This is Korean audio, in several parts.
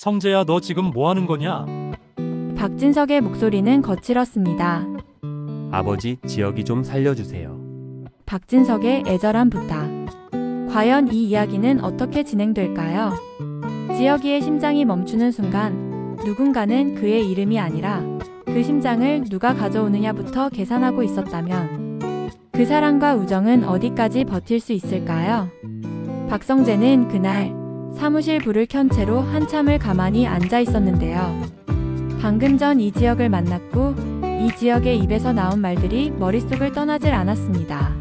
성재야, 너 지금 뭐 하는 거냐? 박진석의 목소리는 거칠었습니다. 아버지, 지혁이 좀 살려주세요. 박진석의 애절한 부탁. 과연 이 이야기는 어떻게 진행될까요? 지혁이의 심장이 멈추는 순간 누군가는 그의 이름이 아니라 그 심장을 누가 가져오느냐부터 계산하고 있었다면 그 사랑과 우정은 어디까지 버틸 수 있을까요? 박성재는 그날 사무실 불을 켠 채로 한참을 가만히 앉아 있었는데요. 방금 전 이 지혁을 만났고 이 지혁의 입에서 나온 말들이 머릿속을 떠나질 않았습니다.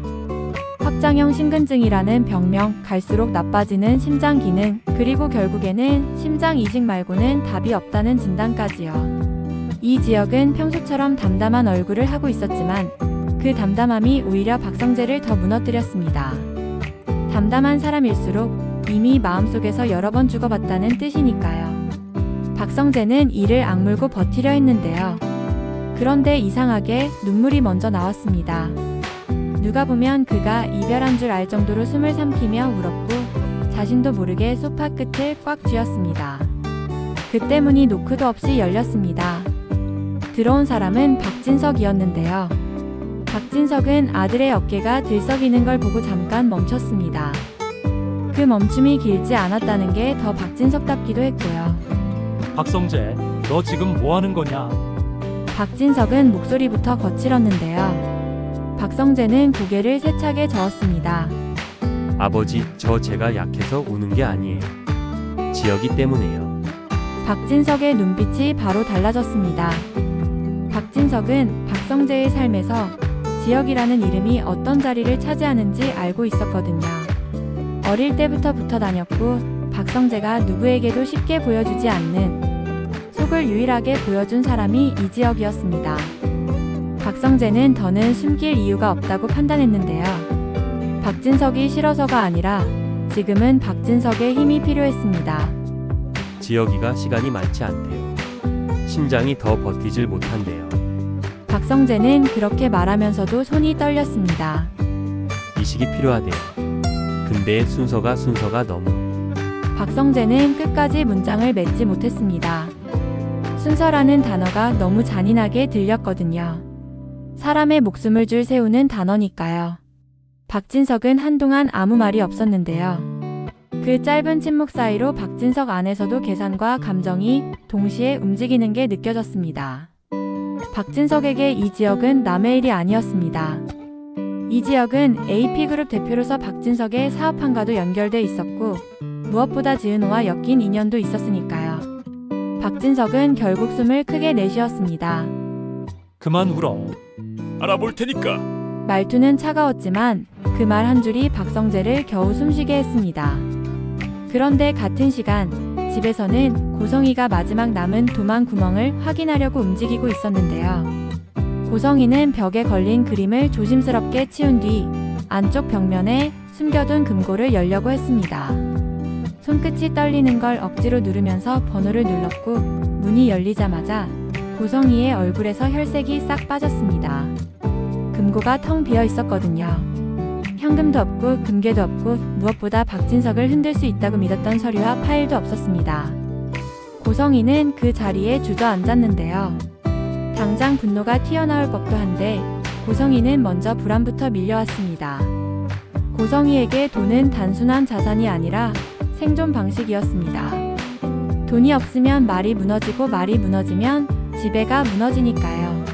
확장형 심근증이라는 병명, 갈수록 나빠지는 심장 기능, 그리고 결국에는 심장 이식 말고는 답이 없다는 진단까지요. 이 지혁은 평소처럼 담담한 얼굴을 하고 있었지만 그 담담함이 오히려 박성재를 더 무너뜨렸습니다. 담담한 사람일수록 이미 마음속에서 여러 번 죽어봤다는 뜻이니까요. 박성재는 이를 악물고 버티려 했는데요. 그런데 이상하게 눈물이 먼저 나왔습니다. 누가 보면 그가 이별한 줄 알 정도로 숨을 삼키며 울었고 자신도 모르게 소파 끝을 꽉 쥐었습니다. 그때 문이 노크도 없이 열렸습니다. 들어온 사람은 박진석이었는데요. 박진석은 아들의 어깨가 들썩이는 걸 보고 잠깐 멈췄습니다. 그 멈춤이 길지 않았다는 게 더 박진석답기도 했고요. 박성재, 너 지금 뭐 하는 거냐? 박진석은 목소리부터 거칠었는데요. 박성재는 고개를 세차게 저었습니다. 아버지, 제가 약해서 우는 게 아니에요. 지혁이 때문에요. 박진석의 눈빛이 바로 달라졌습니다. 박진석은 박성재의 삶에서 지혁이라는 이름이 어떤 자리를 차지하는지 알고 있었거든요. 어릴 때부터 붙어 다녔고 박성재가 누구에게도 쉽게 보여주지 않는 속을 유일하게 보여준 사람이 이지혁이었습니다. 박성재는 더는 숨길 이유가 없다고 판단했는데요. 박진석이 싫어서가 아니라 지금은 박진석의 힘이 필요했습니다. 지혁이가 시간이 많지 않대요. 심장이 더 버티질 못한대요. 박성재는 그렇게 말하면서도 손이 떨렸습니다. 이식이 필요하대요. 근데 순서가 너무. 박성재는 끝까지 문장을 맺지 못했습니다. 순서라는 단어가 너무 잔인하게 들렸거든요. 사람의 목숨을 줄 세우는 단어니까요. 박진석은 한동안 아무 말이 없었는데요. 그 짧은 침묵 사이로 박진석 안에서도 계산과 감정이 동시에 움직이는 게 느껴졌습니다. 박진석에게 이 지역은 남의 일이 아니었습니다. 이 지역은 AP그룹 대표로서 박진석의 사업한과도 연결돼 있었고 무엇보다 지은호와 엮인 인연도 있었으니까요. 박진석은 결국 숨을 크게 내쉬었습니다. 그만 울어. 알아볼 테니까. 말투는 차가웠지만 그 말 한 줄이 박성재를 겨우 숨쉬게 했습니다. 그런데 같은 시간 집에서는 고성이가 마지막 남은 도망 구멍을 확인하려고 움직이고 있었는데요. 고성이는 벽에 걸린 그림을 조심스럽게 치운 뒤 안쪽 벽면에 숨겨둔 금고를 열려고 했습니다. 손끝이 떨리는 걸 억지로 누르면서 번호를 눌렀고 문이 열리자마자 고성이의 얼굴에서 혈색이 싹 빠졌습니다. 금고가 텅 비어 있었거든요. 현금도 없고 금괴도 없고 무엇보다 박진석을 흔들 수 있다고 믿었던 서류와 파일도 없었습니다. 고성이는 그 자리에 주저앉았는데요. 당장 분노가 튀어나올 법도 한데 고성이는 먼저 불안부터 밀려왔습니다. 고성이에게 돈은 단순한 자산이 아니라 생존 방식이었습니다. 돈이 없으면 말이 무너지고 말이 무너지면 지배가 무너지니까요.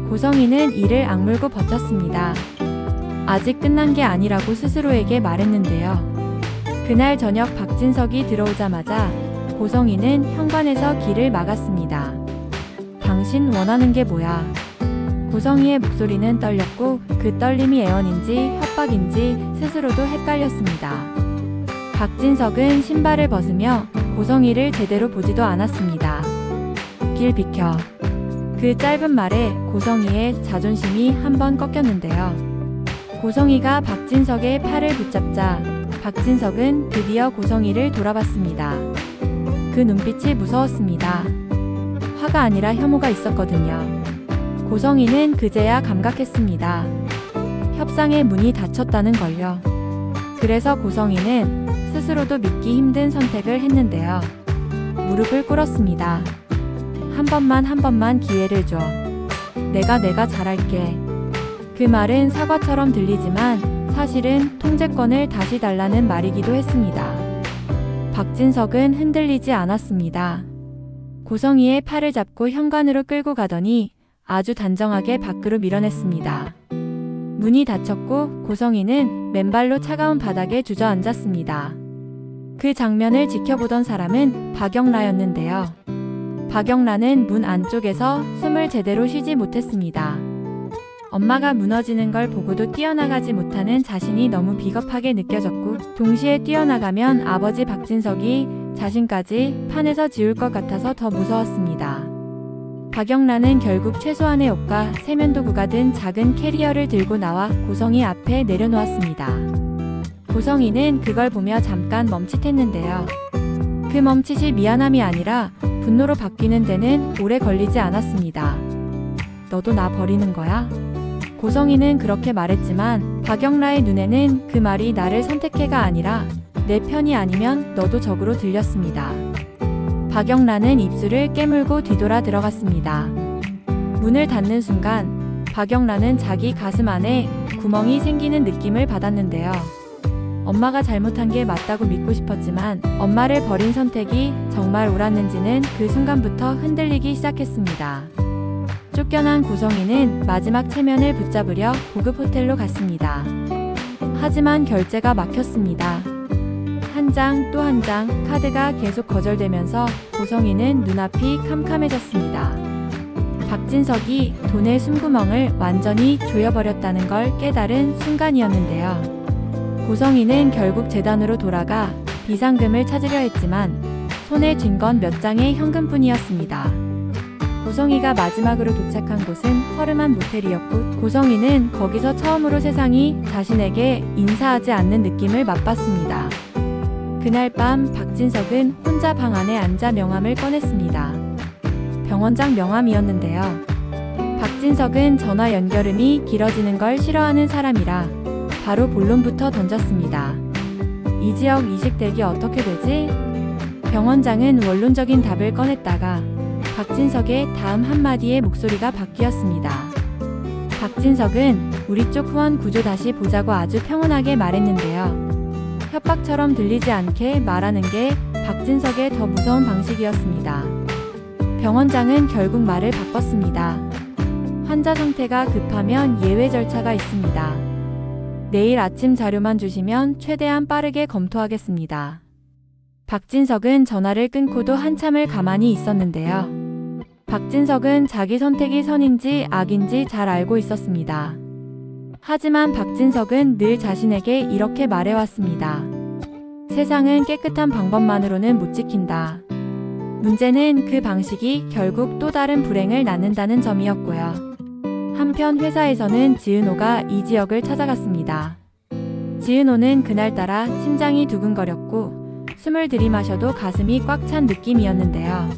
고성이는 이를 악물고 버텼습니다. 아직 끝난 게 아니라고 스스로에게 말했는데요. 그날 저녁 박진석이 들어오자마자 고성이는 현관에서 길을 막았습니다. 당신 원하는 게 뭐야? 고성이의 목소리는 떨렸고 그 떨림이 애원인지 협박인지 스스로도 헷갈렸습니다. 박진석은 신발을 벗으며 고성이를 제대로 보지도 않았습니다. 길 비켜. 그 짧은 말에 고성이의 자존심이 한번 꺾였는데요. 고성이가 박진석의 팔을 붙잡자 박진석은 드디어 고성이를 돌아봤습니다. 그 눈빛이 무서웠습니다. 화가 아니라 혐오가 있었거든요. 고성이는 그제야 감각했습니다. 협상의 문이 닫혔다는 걸요. 그래서 고성이는 스스로도 믿기 힘든 선택을 했는데요. 무릎을 꿇었습니다. 한 번만 기회를 줘. 내가 잘할게. 그 말은 사과처럼 들리지만 사실은 통제권을 다시 달라는 말이기도 했습니다. 박진석은 흔들리지 않았습니다. 고성이의 팔을 잡고 현관으로 끌고 가더니 아주 단정하게 밖으로 밀어냈습니다. 문이 닫혔고 고성이는 맨발로 차가운 바닥에 주저앉았습니다. 그 장면을 지켜보던 사람은 박영라였는데요. 박영라는 문 안쪽에서 숨을 제대로 쉬지 못했습니다. 엄마가 무너지는 걸 보고도 뛰어나가지 못하는 자신이 너무 비겁하게 느껴졌고, 동시에 뛰어나가면 아버지 박진석이 자신까지 판에서 지울 것 같아서 더 무서웠습니다. 박영란은 결국 최소한의 옷과 세면도구가 든 작은 캐리어를 들고 나와 고성이 앞에 내려놓았습니다. 고성이는 그걸 보며 잠깐 멈칫했는데요. 그 멈칫이 미안함이 아니라 분노로 바뀌는 데는 오래 걸리지 않았습니다. 너도 나 버리는 거야? 고성이는 그렇게 말했지만 박영라의 눈에는 그 말이 나를 선택해가 아니라 내 편이 아니면 너도 적으로 들렸습니다. 박영라는 입술을 깨물고 뒤돌아 들어갔습니다. 문을 닫는 순간 박영라는 자기 가슴 안에 구멍이 생기는 느낌을 받았는데요. 엄마가 잘못한 게 맞다고 믿고 싶었지만 엄마를 버린 선택이 정말 옳았는지는 그 순간부터 흔들리기 시작했습니다. 쫓겨난 고성이는 마지막 체면을 붙잡으려 고급 호텔로 갔습니다. 하지만 결제가 막혔습니다. 한 장 또 한 장 카드가 계속 거절되면서 고성이는 눈앞이 캄캄해졌습니다. 박진석이 돈의 숨구멍을 완전히 조여버렸다는 걸 깨달은 순간이었는데요. 고성이는 결국 재단으로 돌아가 비상금을 찾으려 했지만 손에 쥔 건 몇 장의 현금뿐이었습니다. 고성이가 마지막으로 도착한 곳은 허름한 모텔이었고, 고성이는 거기서 처음으로 세상이 자신에게 인사하지 않는 느낌을 맛봤습니다. 그날 밤 박진석은 혼자 방 안에 앉아 명함을 꺼냈습니다. 병원장 명함이었는데요. 박진석은 전화 연결음이 길어지는 걸 싫어하는 사람이라 바로 본론부터 던졌습니다. 이 지역 이식되기 어떻게 되지? 병원장은 원론적인 답을 꺼냈다가 박진석의 다음 한마디의 목소리가 바뀌었습니다. 박진석은 우리 쪽 후원 구조 다시 보자고 아주 평온하게 말했는데요. 협박처럼 들리지 않게 말하는 게 박진석의 더 무서운 방식이었습니다. 병원장은 결국 말을 바꿨습니다. 환자 상태가 급하면 예외 절차가 있습니다. 내일 아침 자료만 주시면 최대한 빠르게 검토하겠습니다. 박진석은 전화를 끊고도 한참을 가만히 있었는데요. 박진석은 자기 선택이 선인지 악인지 잘 알고 있었습니다. 하지만 박진석은 늘 자신에게 이렇게 말해왔습니다. 세상은 깨끗한 방법만으로는 못 지킨다. 문제는 그 방식이 결국 또 다른 불행을 낳는다는 점이었고요. 한편 회사에서는 지은호가 이 지역을 찾아갔습니다. 지은호는 그날따라 심장이 두근거렸고 숨을 들이마셔도 가슴이 꽉 찬 느낌이었는데요.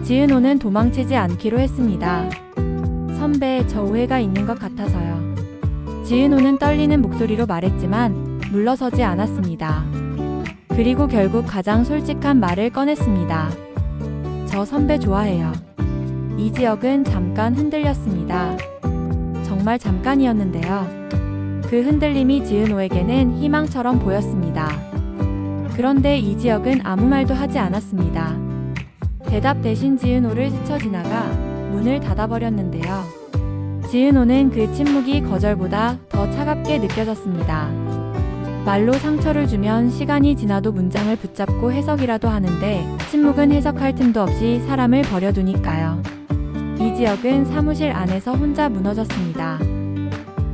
지은호는 도망치지 않기로 했습니다. 선배, 저 오해가 있는 것 같아서요. 지은호는 떨리는 목소리로 말했지만 물러서지 않았습니다. 그리고 결국 가장 솔직한 말을 꺼냈습니다. 저 선배 좋아해요. 이 지역은 잠깐 흔들렸습니다. 정말 잠깐이었는데요. 그 흔들림이 지은호에게는 희망처럼 보였습니다. 그런데 이 지역은 아무 말도 하지 않았습니다. 대답 대신 지은호를 스쳐 지나가 문을 닫아버렸는데요. 지은호는 그 침묵이 거절보다 더 차갑게 느껴졌습니다. 말로 상처를 주면 시간이 지나도 문장을 붙잡고 해석이라도 하는데 침묵은 해석할 틈도 없이 사람을 버려두니까요. 이 지역은 사무실 안에서 혼자 무너졌습니다.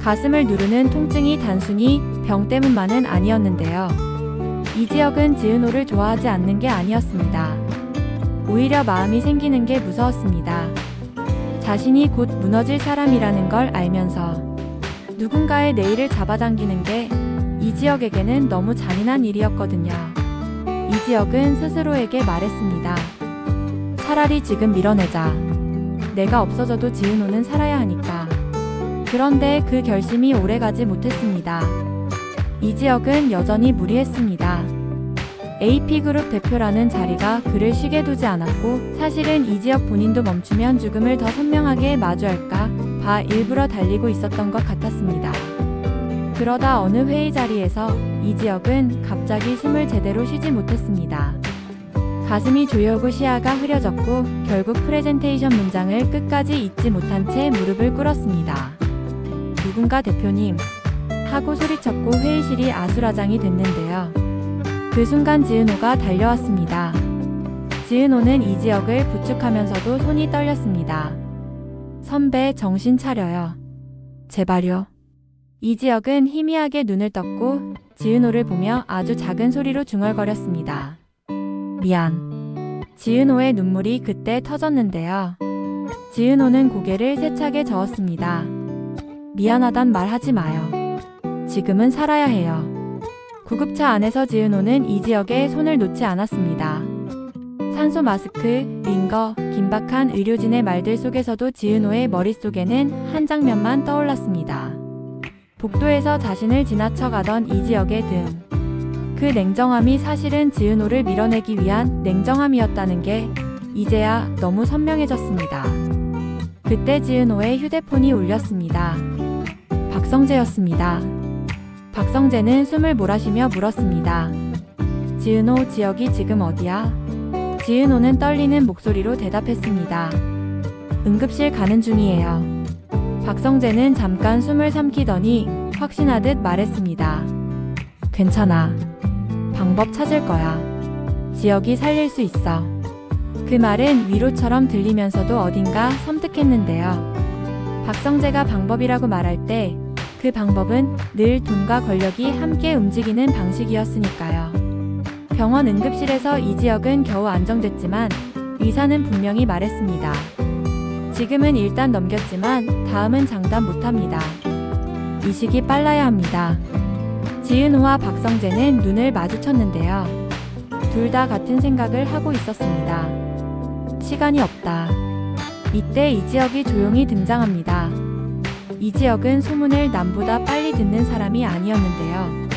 가슴을 누르는 통증이 단순히 병 때문만은 아니었는데요. 이 지역은 지은호를 좋아하지 않는 게 아니었습니다. 오히려 마음이 생기는 게 무서웠습니다. 자신이 곧 무너질 사람이라는 걸 알면서 누군가의 내일을 잡아당기는 게 이 지역에게는 너무 잔인한 일이었거든요. 이 지역은 스스로에게 말했습니다. 차라리 지금 밀어내자. 내가 없어져도 지은호는 살아야 하니까. 그런데 그 결심이 오래가지 못했습니다. 이 지역은 여전히 무리했습니다. AP그룹 대표라는 자리가 그를 쉬게 두지 않았고 사실은 이지혁 본인도 멈추면 죽음을 더 선명하게 마주할까 봐 일부러 달리고 있었던 것 같았습니다. 그러다 어느 회의 자리에서 이지혁은 갑자기 숨을 제대로 쉬지 못했습니다. 가슴이 조여오고 시야가 흐려졌고 결국 프레젠테이션 문장을 끝까지 읽지 못한 채 무릎을 꿇었습니다. 누군가 대표님 하고 소리쳤고 회의실이 아수라장이 됐는데요. 그 순간 지은호가 달려왔습니다. 지은호는 이지혁을 부축하면서도 손이 떨렸습니다. 선배 정신 차려요. 제발요. 이지혁은 희미하게 눈을 떴고 지은호를 보며 아주 작은 소리로 중얼거렸습니다. 미안. 지은호의 눈물이 그때 터졌는데요. 지은호는 고개를 세차게 저었습니다. 미안하단 말 하지 마요. 지금은 살아야 해요. 구급차 안에서 지은호는 이지혁의 손을 놓지 않았습니다. 산소 마스크, 링거, 긴박한 의료진의 말들 속에서도 지은호의 머릿속에는 한 장면만 떠올랐습니다. 복도에서 자신을 지나쳐가던 이지혁의 등. 그 냉정함이 사실은 지은호를 밀어내기 위한 냉정함이었다는 게 이제야 너무 선명해졌습니다. 그때 지은호의 휴대폰이 울렸습니다. 박성재였습니다. 박성재는 숨을 몰아쉬며 물었습니다. 지은호, 지혁이 지금 어디야? 지은호는 떨리는 목소리로 대답했습니다. 응급실 가는 중이에요. 박성재는 잠깐 숨을 삼키더니 확신하듯 말했습니다. 괜찮아. 방법 찾을 거야. 지혁이 살릴 수 있어. 그 말은 위로처럼 들리면서도 어딘가 섬뜩했는데요. 박성재가 방법이라고 말할 때 그 방법은 늘 돈과 권력이 함께 움직이는 방식이었으니까요. 병원 응급실에서 이지혁은 겨우 안정됐지만 의사는 분명히 말했습니다. 지금은 일단 넘겼지만 다음은 장담 못합니다. 이식이 빨라야 합니다. 지은호와 박성재는 눈을 마주쳤는데요. 둘 다 같은 생각을 하고 있었습니다. 시간이 없다. 이때 이지혁이 조용히 등장합니다. 이지혁은 소문을 남보다 빨리 듣는 사람이 아니었는데요.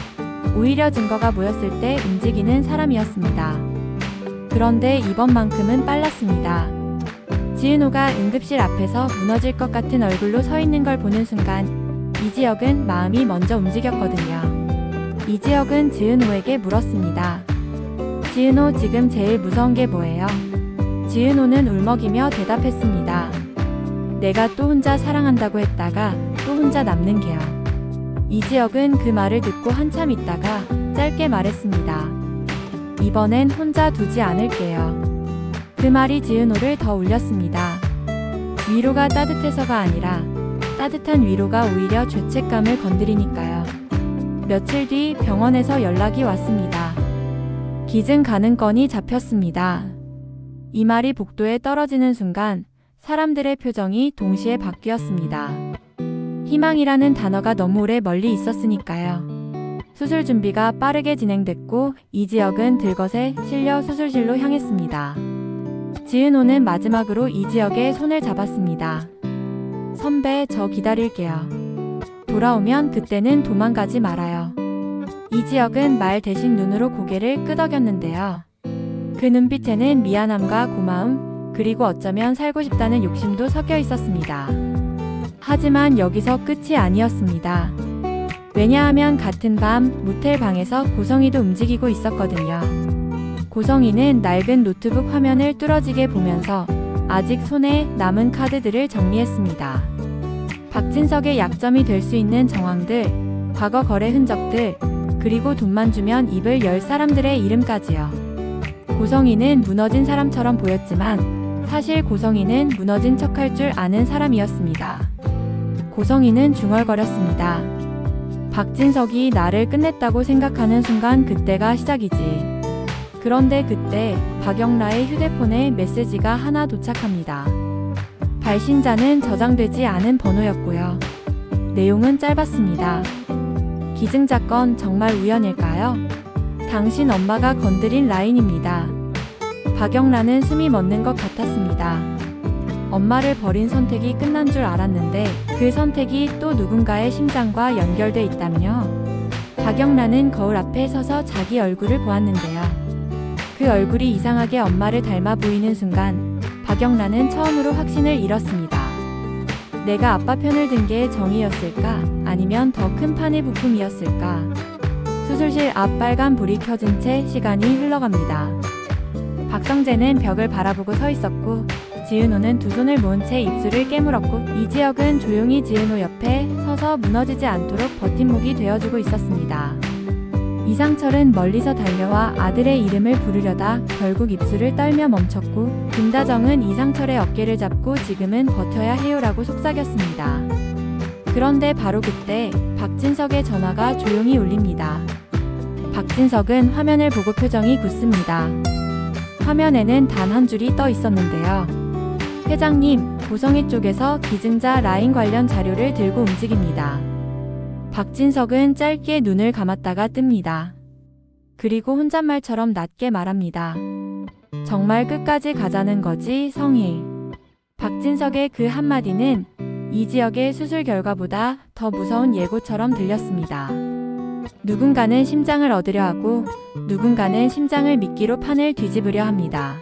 오히려 증거가 모였을 때 움직이는 사람이었습니다. 그런데 이번만큼은 빨랐습니다. 지은호가 응급실 앞에서 무너질 것 같은 얼굴로 서 있는 걸 보는 순간 이지혁은 마음이 먼저 움직였거든요. 이지혁은 지은호에게 물었습니다. 지은호, 지금 제일 무서운 게 뭐예요? 지은호는 울먹이며 대답했습니다. 내가 또 혼자 사랑한다고 했다가 또 혼자 남는 게요. 이지혁은 그 말을 듣고 한참 있다가 짧게 말했습니다. 이번엔 혼자 두지 않을게요. 그 말이 지은호를 더 울렸습니다. 위로가 따뜻해서가 아니라 따뜻한 위로가 오히려 죄책감을 건드리니까요. 며칠 뒤 병원에서 연락이 왔습니다. 기증 가능 건이 잡혔습니다. 이 말이 복도에 떨어지는 순간 사람들의 표정이 동시에 바뀌었습니다. 희망이라는 단어가 너무 오래 멀리 있었으니까요. 수술 준비가 빠르게 진행됐고 이지혁은 들것에 실려 수술실로 향했습니다. 지은호는 마지막으로 이지혁의 손을 잡았습니다. 선배, 저 기다릴게요. 돌아오면 그때는 도망가지 말아요. 이지혁은 말 대신 눈으로 고개를 끄덕였는데요. 그 눈빛에는 미안함과 고마움, 그리고 어쩌면 살고 싶다는 욕심도 섞여 있었습니다. 하지만 여기서 끝이 아니었습니다. 왜냐하면 같은 밤 모텔 방에서 고성이도 움직이고 있었거든요. 고성이는 낡은 노트북 화면을 뚫어지게 보면서 아직 손에 남은 카드들을 정리했습니다. 박진석의 약점이 될 수 있는 정황들, 과거 거래 흔적들, 그리고 돈만 주면 입을 열 사람들의 이름까지요. 고성이는 무너진 사람처럼 보였지만 사실 고성이는 무너진 척할 줄 아는 사람이었습니다. 고성이는 중얼거렸습니다. 박진석이 나를 끝냈다고 생각하는 순간 그때가 시작이지. 그런데 그때 박영라의 휴대폰에 메시지가 하나 도착합니다. 발신자는 저장되지 않은 번호였고요. 내용은 짧았습니다. 기증자 건 정말 우연일까요? 당신 엄마가 건드린 라인입니다. 박영란은 숨이 멎는 것 같았습니다. 엄마를 버린 선택이 끝난 줄 알았는데 그 선택이 또 누군가의 심장과 연결돼 있다면요. 박영란은 거울 앞에 서서 자기 얼굴을 보았는데요. 그 얼굴이 이상하게 엄마를 닮아 보이는 순간 박영란은 처음으로 확신을 잃었습니다. 내가 아빠 편을 든 게 정의였을까? 아니면 더 큰 판의 부품이었을까? 수술실 앞 빨간 불이 켜진 채 시간이 흘러갑니다. 박성재는 벽을 바라보고 서 있었고 지은호는 두 손을 모은 채 입술을 깨물었고 이지혁은 조용히 지은호 옆에 서서 무너지지 않도록 버팀목이 되어주고 있었습니다. 이상철은 멀리서 달려와 아들의 이름을 부르려다 결국 입술을 떨며 멈췄고 김다정은 이상철의 어깨를 잡고 지금은 버텨야 해요라고 속삭였습니다. 그런데 바로 그때 박진석의 전화가 조용히 울립니다. 박진석은 화면을 보고 표정이 굳습니다. 화면에는 단 한 줄이 떠 있었는데요. 회장님, 고성희 쪽에서 기증자 라인 관련 자료를 들고 움직입니다. 박진석은 짧게 눈을 감았다가 뜹니다. 그리고 혼잣말처럼 낮게 말합니다. 정말 끝까지 가자는 거지, 성희. 박진석의 그 한마디는 이지혁의 수술 결과보다 더 무서운 예고처럼 들렸습니다. 누군가는 심장을 얻으려 하고 누군가는 심장을 미끼로 판을 뒤집으려 합니다.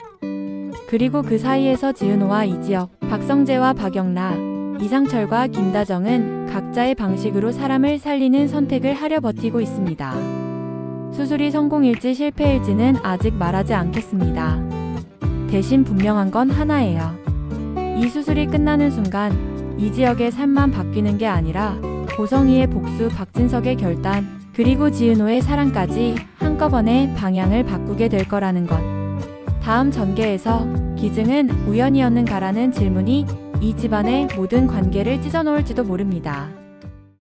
그리고 그 사이에서 지은호와 이지혁, 박성재와 박영라, 이상철과 김다정은 각자의 방식으로 사람을 살리는 선택을 하려 버티고 있습니다. 수술이 성공일지 실패일지는 아직 말하지 않겠습니다. 대신 분명한 건 하나예요. 이 수술이 끝나는 순간 이지혁의 삶만 바뀌는 게 아니라 고성희의 복수, 박진석의 결단, 그리고 지은호의 사랑까지 한꺼번에 방향을 바꾸게 될 거라는 것. 다음 전개에서 기증은 우연이었는가라는 질문이 이 집안의 모든 관계를 찢어놓을지도 모릅니다.